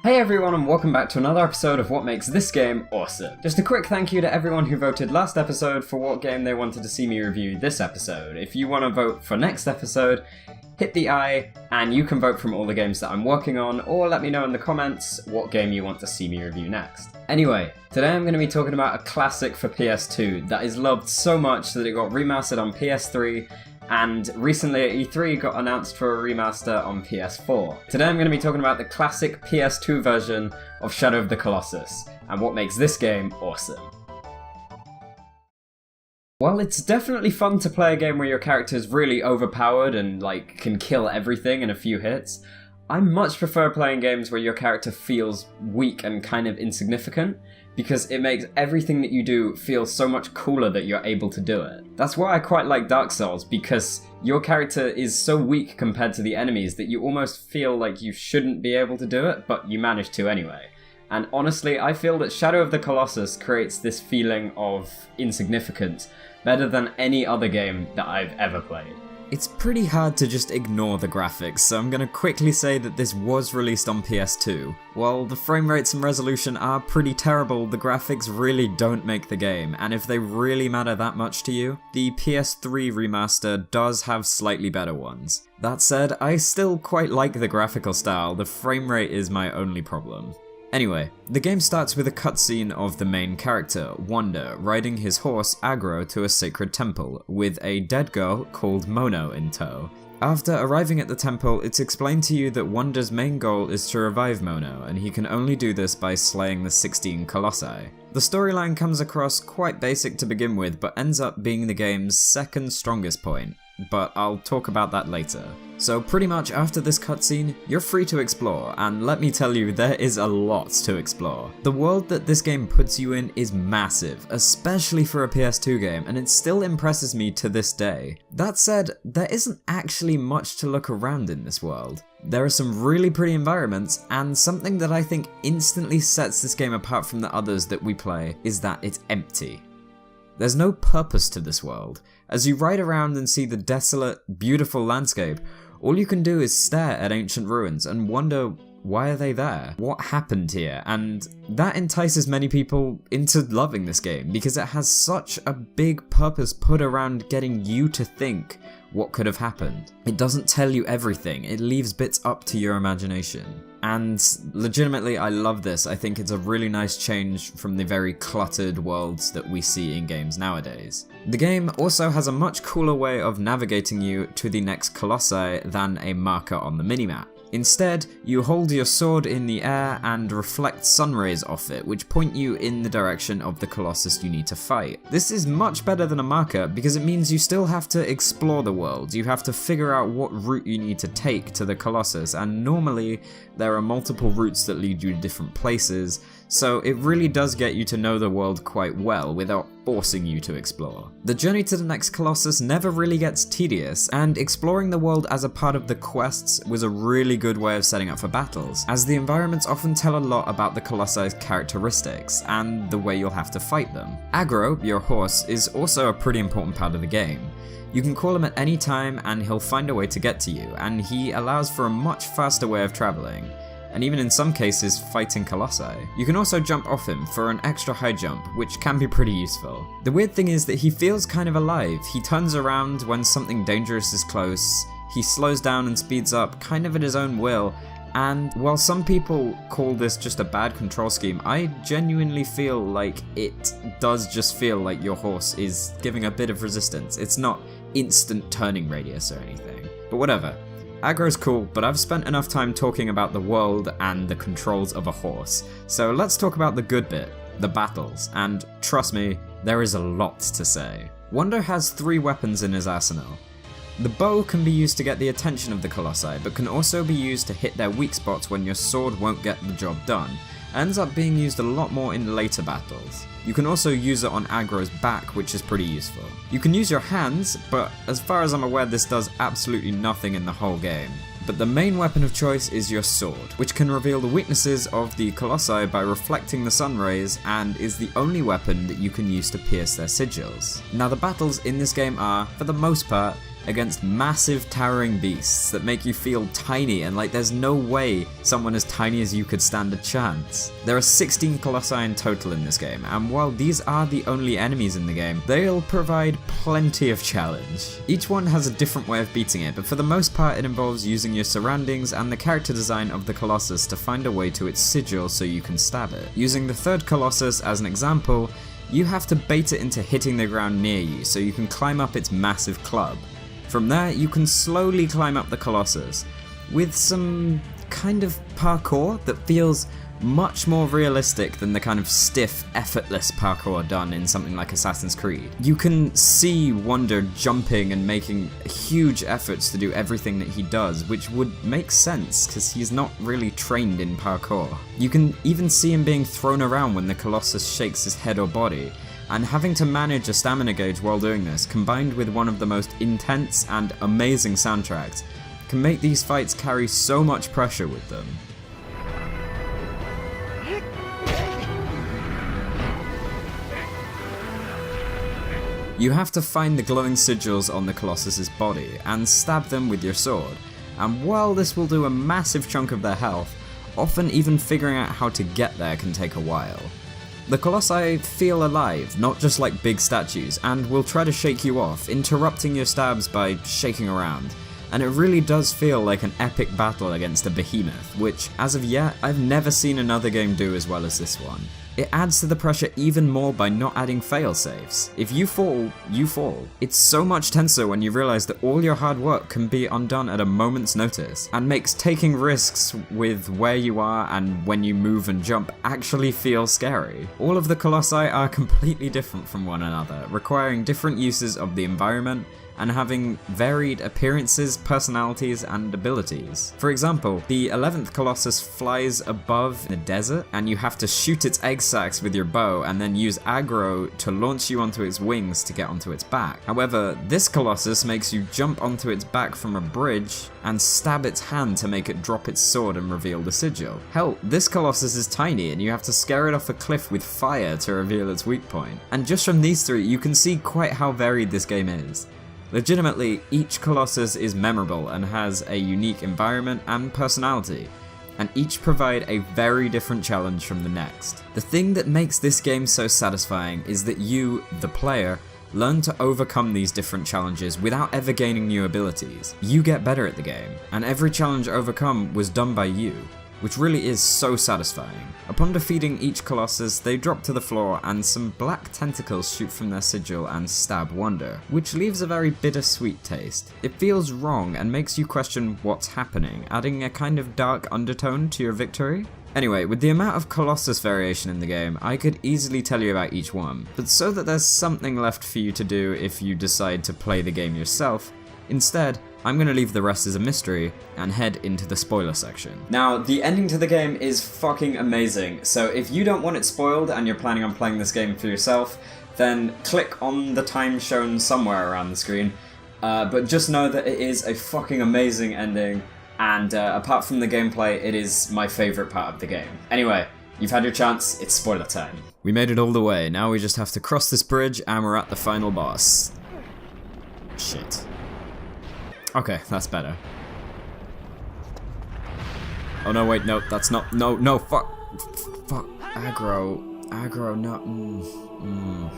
Hey everyone, and welcome back to another episode of what makes this game awesome. Just a quick thank you to everyone who voted last episode for what game they wanted to see me review this episode. If you want to vote for next episode, hit the I, and you can vote from all the games that I'm working on, or let me know in the comments what game you want to see me review next. Anyway, today I'm going to be talking about a classic for PS2 that is loved so much that it got remastered on PS3, and recently at E3 got announced for a remaster on PS4. Today I'm going to be talking about the classic PS2 version of Shadow of the Colossus, and what makes this game awesome. While it's definitely fun to play a game where your character is really overpowered and can kill everything in a few hits, I much prefer playing games where your character feels weak and kind of insignificant, because it makes everything that you do feel so much cooler that you're able to do it. That's why I quite like Dark Souls, because your character is so weak compared to the enemies that you almost feel like you shouldn't be able to do it, but you manage to anyway. And honestly, I feel that Shadow of the Colossus creates this feeling of insignificance better than any other game that I've ever played. It's pretty hard to just ignore the graphics, so I'm gonna quickly say that this was released on PS2. While the frame rates and resolution are pretty terrible, the graphics really don't make the game, and if they really matter that much to you, the PS3 remaster does have slightly better ones. That said, I still quite like the graphical style, the frame rate is my only problem. Anyway, the game starts with a cutscene of the main character, Wanda, riding his horse Aggro to a sacred temple, with a dead girl called Mono in tow. After arriving at the temple, it's explained to you that Wanda's main goal is to revive Mono, and he can only do this by slaying the 16 Colossi. The storyline comes across quite basic to begin with, but ends up being the game's second strongest point, but I'll talk about that later. So pretty much after this cutscene, you're free to explore, and let me tell you, there is a lot to explore. The world that this game puts you in is massive, especially for a PS2 game, and it still impresses me to this day. That said, there isn't actually much to look around in this world. There are some really pretty environments, and something that I think instantly sets this game apart from the others that we play is that it's empty. There's no purpose to this world. As you ride around and see the desolate, beautiful landscape, all you can do is stare at ancient ruins and wonder, why are they there? What happened here? And that entices many people into loving this game, because it has such a big purpose put around getting you to think what could have happened. It doesn't tell you everything, it leaves bits up to your imagination. And legitimately, I love this. I think it's a really nice change from the very cluttered worlds that we see in games nowadays. The game also has a much cooler way of navigating you to the next Colossi than a marker on the minimap. Instead, you hold your sword in the air and reflect sun rays off it, which point you in the direction of the Colossus you need to fight. This is much better than a marker because it means you still have to explore the world. You have to figure out what route you need to take to the Colossus, and normally there are multiple routes that lead you to different places, so it really does get you to know the world quite well without forcing you to explore. The journey to the next Colossus never really gets tedious, and exploring the world as a part of the quests was a really good way of setting up for battles, as the environments often tell a lot about the Colossus' characteristics and the way you'll have to fight them. Aggro, your horse, is also a pretty important part of the game. You can call him at any time and he'll find a way to get to you, and he allows for a much faster way of traveling, and even in some cases fighting Colossi. You can also jump off him for an extra high jump, which can be pretty useful. The weird thing is that he feels kind of alive. He turns around when something dangerous is close, he slows down and speeds up kind of at his own will, and while some people call this just a bad control scheme, I genuinely feel like it does just feel like your horse is giving a bit of resistance. It's not instant turning radius or anything, but whatever. Aggro's cool, but I've spent enough time talking about the world and the controls of a horse, so let's talk about the good bit, the battles, and trust me, there is a lot to say. Wanda has 3 weapons in his arsenal. The bow can be used to get the attention of the Colossi, but can also be used to hit their weak spots when your sword won't get the job done. It ends up being used a lot more in later battles. You can also use it on Aggro's back, which is pretty useful. You can use your hands, but as far as I'm aware this does absolutely nothing in the whole game. But the main weapon of choice is your sword, which can reveal the weaknesses of the Colossi by reflecting the sun rays, and is the only weapon that you can use to pierce their sigils. Now the battles in this game are, for the most part, against massive towering beasts that make you feel tiny and like there's no way someone as tiny as you could stand a chance. There are 16 Colossi in total in this game, and while these are the only enemies in the game, they'll provide plenty of challenge. Each one has a different way of beating it, but for the most part it involves using your surroundings and the character design of the Colossus to find a way to its sigil so you can stab it. Using the third Colossus as an example, you have to bait it into hitting the ground near you so you can climb up its massive club. From there, you can slowly climb up the Colossus with some kind of parkour that feels much more realistic than the kind of stiff, effortless parkour done in something like Assassin's Creed. You can see Wonder jumping and making huge efforts to do everything that he does, which would make sense because he's not really trained in parkour. You can even see him being thrown around when the Colossus shakes his head or body, and having to manage a stamina gauge while doing this, combined with one of the most intense and amazing soundtracks, can make these fights carry so much pressure with them. You have to find the glowing sigils on the Colossus's body and stab them with your sword, and while this will do a massive chunk of their health, often even figuring out how to get there can take a while. The Colossi feel alive, not just like big statues, and will try to shake you off, interrupting your stabs by shaking around. And it really does feel like an epic battle against a behemoth, which, as of yet, I've never seen another game do as well as this one. It adds to the pressure even more by not adding failsafes. If you fall, you fall. It's so much tenser when you realize that all your hard work can be undone at a moment's notice, and makes taking risks with where you are and when you move and jump actually feel scary. All of the Colossi are completely different from one another, requiring different uses of the environment, and having varied appearances, personalities, and abilities. For example, the 11th Colossus flies above the desert, and you have to shoot its egg sacs with your bow and then use aggro to launch you onto its wings to get onto its back. However, this Colossus makes you jump onto its back from a bridge and stab its hand to make it drop its sword and reveal the sigil. Hell, this Colossus is tiny and you have to scare it off a cliff with fire to reveal its weak point. And just from these three, you can see quite how varied this game is. Legitimately, each Colossus is memorable and has a unique environment and personality, and each provide a very different challenge from the next. The thing that makes this game so satisfying is that you, the player, learn to overcome these different challenges without ever gaining new abilities. You get better at the game, and every challenge overcome was done by you, which really is so satisfying. Upon defeating each Colossus, they drop to the floor and some black tentacles shoot from their sigil and stab Wonder, which leaves a very bittersweet taste. It feels wrong and makes you question what's happening, adding a kind of dark undertone to your victory. Anyway, with the amount of Colossus variation in the game, I could easily tell you about each one, but so that there's something left for you to do if you decide to play the game yourself, instead, I'm going to leave the rest as a mystery and head into the spoiler section. Now, the ending to the game is fucking amazing, so if you don't want it spoiled and you're planning on playing this game for yourself, then click on the time shown somewhere around the screen, but just know that it is a fucking amazing ending, and apart from the gameplay, it is my favourite part of the game. Anyway, you've had your chance, it's spoiler time. We made it all the way, now we just have to cross this bridge and we're at the final boss. Shit. Okay, that's better. Oh no, wait, no, that's not, no, fuck, aggro, no,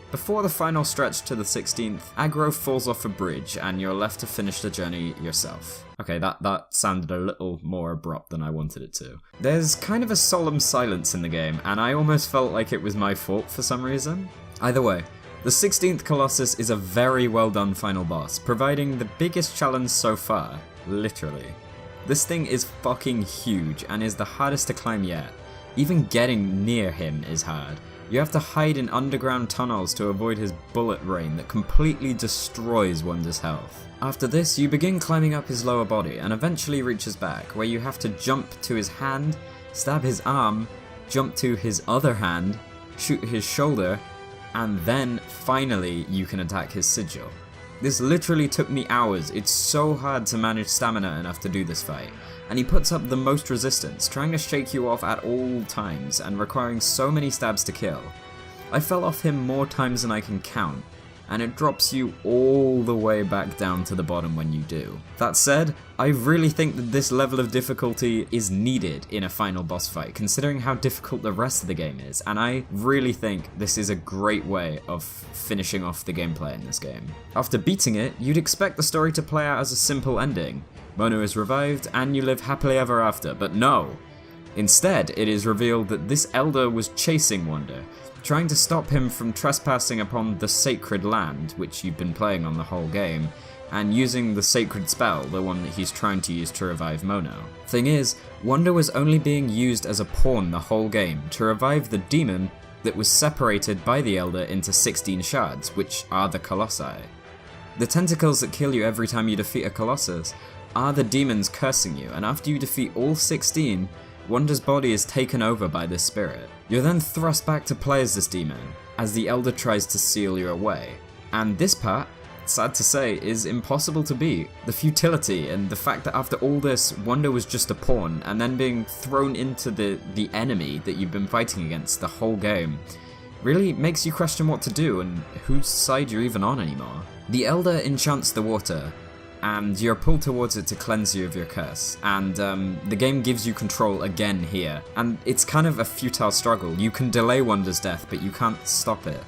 Before the final stretch to the 16th, aggro falls off a bridge and you're left to finish the journey yourself. Okay, that sounded a little more abrupt than I wanted it to. There's kind of a solemn silence in the game, and I almost felt like it was my fault for some reason. Either way, the 16th Colossus is a very well done final boss, providing the biggest challenge so far, literally. This thing is fucking huge and is the hardest to climb yet. Even getting near him is hard. You have to hide in underground tunnels to avoid his bullet rain that completely destroys Wonder's health. After this, you begin climbing up his lower body and eventually reach his back, where you have to jump to his hand, stab his arm, jump to his other hand, shoot his shoulder, and then, finally, you can attack his sigil. This literally took me hours. It's so hard to manage stamina enough to do this fight, and he puts up the most resistance, trying to shake you off at all times, and requiring so many stabs to kill. I fell off him more times than I can count, and it drops you all the way back down to the bottom when you do. That said, I really think that this level of difficulty is needed in a final boss fight, considering how difficult the rest of the game is, and I really think this is a great way of finishing off the gameplay in this game. After beating it, you'd expect the story to play out as a simple ending. Mono is revived, and you live happily ever after, but no! Instead, it is revealed that this elder was chasing Wonder, trying to stop him from trespassing upon the sacred land, which you've been playing on the whole game, and using the sacred spell, the one that he's trying to use to revive Mono. Thing is, Wonder was only being used as a pawn the whole game to revive the demon that was separated by the Elder into 16 shards, which are the Colossi. The tentacles that kill you every time you defeat a Colossus are the demons cursing you, and after you defeat all 16, Wonder's body is taken over by this spirit. You're then thrust back to play as this demon, as the Elder tries to seal you away. And this part, sad to say, is impossible to beat. The futility and the fact that after all this, Wonder was just a pawn, and then being thrown into the enemy that you've been fighting against the whole game, really makes you question what to do and whose side you're even on anymore. The Elder enchants the water, and you're pulled towards it to cleanse you of your curse, and the game gives you control again here, and it's kind of a futile struggle. You can delay Wonder's death, but you can't stop it,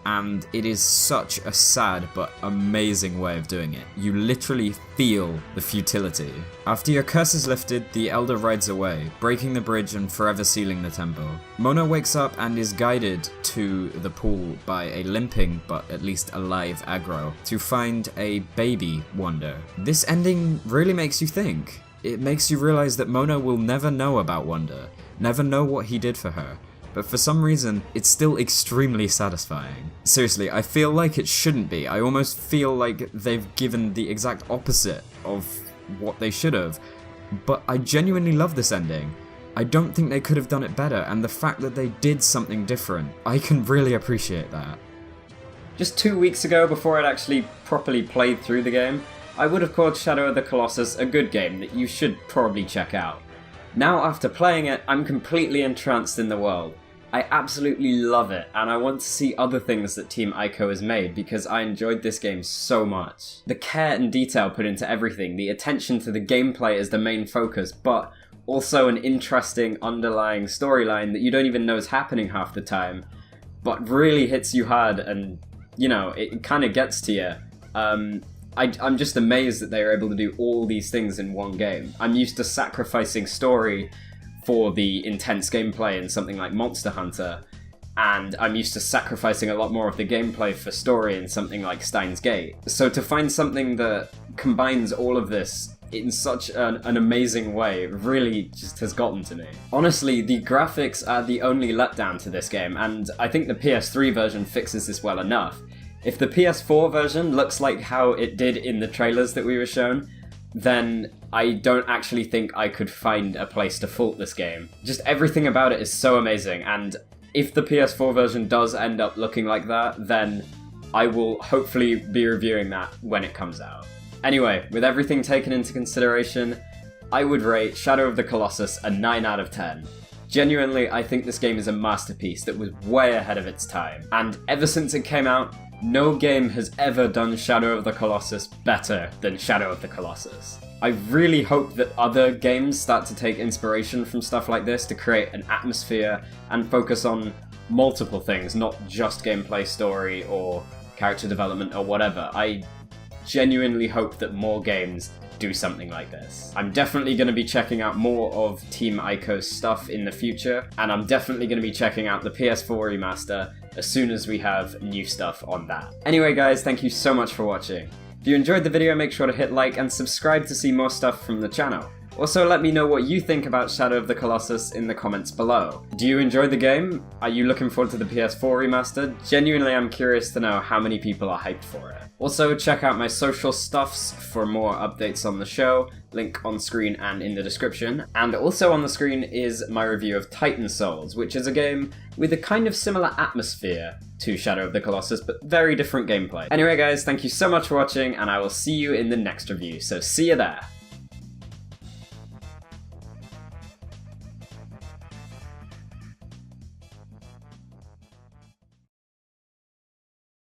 and it is such a sad but amazing way of doing it. You literally feel the futility. After your curse is lifted, the Elder rides away, breaking the bridge and forever sealing the temple. Mono wakes up and is guided to the pool by a limping but at least alive aggro to find a baby Wonder. This ending really makes you think. It makes you realize that Mono will never know about Wonder, never know what he did for her. But for some reason, it's still extremely satisfying. Seriously, I feel like it shouldn't be. I almost feel like they've given the exact opposite of what they should have. But I genuinely love this ending. I don't think they could have done it better, and the fact that they did something different, I can really appreciate that. Just 2 weeks ago, before I'd actually properly played through the game, I would have called Shadow of the Colossus a good game that you should probably check out. Now, after playing it, I'm completely entranced in the world. I absolutely love it, and I want to see other things that Team Ico has made because I enjoyed this game so much. The care and detail put into everything, the attention to the gameplay as the main focus, but also an interesting underlying storyline that you don't even know is happening half the time, but really hits you hard and, you know, it kind of gets to you. I'm just amazed that they were able to do all these things in one game. I'm used to sacrificing story for the intense gameplay in something like Monster Hunter, and I'm used to sacrificing a lot more of the gameplay for story in something like Steins Gate. So to find something that combines all of this in such an amazing way really just has gotten to me. Honestly, the graphics are the only letdown to this game, and I think the PS3 version fixes this well enough. If the PS4 version looks like how it did in the trailers that we were shown, then I don't actually think I could find a place to fault this game. Just everything about it is so amazing, and if the PS4 version does end up looking like that, then I will hopefully be reviewing that when it comes out. Anyway, with everything taken into consideration, I would rate Shadow of the Colossus a 9 out of 10. Genuinely, I think this game is a masterpiece that was way ahead of its time, and ever since it came out, no game has ever done Shadow of the Colossus better than Shadow of the Colossus. I really hope that other games start to take inspiration from stuff like this to create an atmosphere and focus on multiple things, not just gameplay, story, or character development, or whatever. I genuinely hope that more games do something like this. I'm definitely going to be checking out more of Team Ico's stuff in the future, and I'm definitely going to be checking out the PS4 remaster as soon as we have new stuff on that. Anyway guys, thank you so much for watching. If you enjoyed the video, make sure to hit like and subscribe to see more stuff from the channel. Also, let me know what you think about Shadow of the Colossus in the comments below. Do you enjoy the game? Are you looking forward to the PS4 remaster? Genuinely, I'm curious to know how many people are hyped for it. Also, check out my social stuffs for more updates on the show, link on screen and in the description. And also on the screen is my review of Titan Souls, which is a game with a kind of similar atmosphere to Shadow of the Colossus, but very different gameplay. Anyway guys, thank you so much for watching, and I will see you in the next review, so see you there!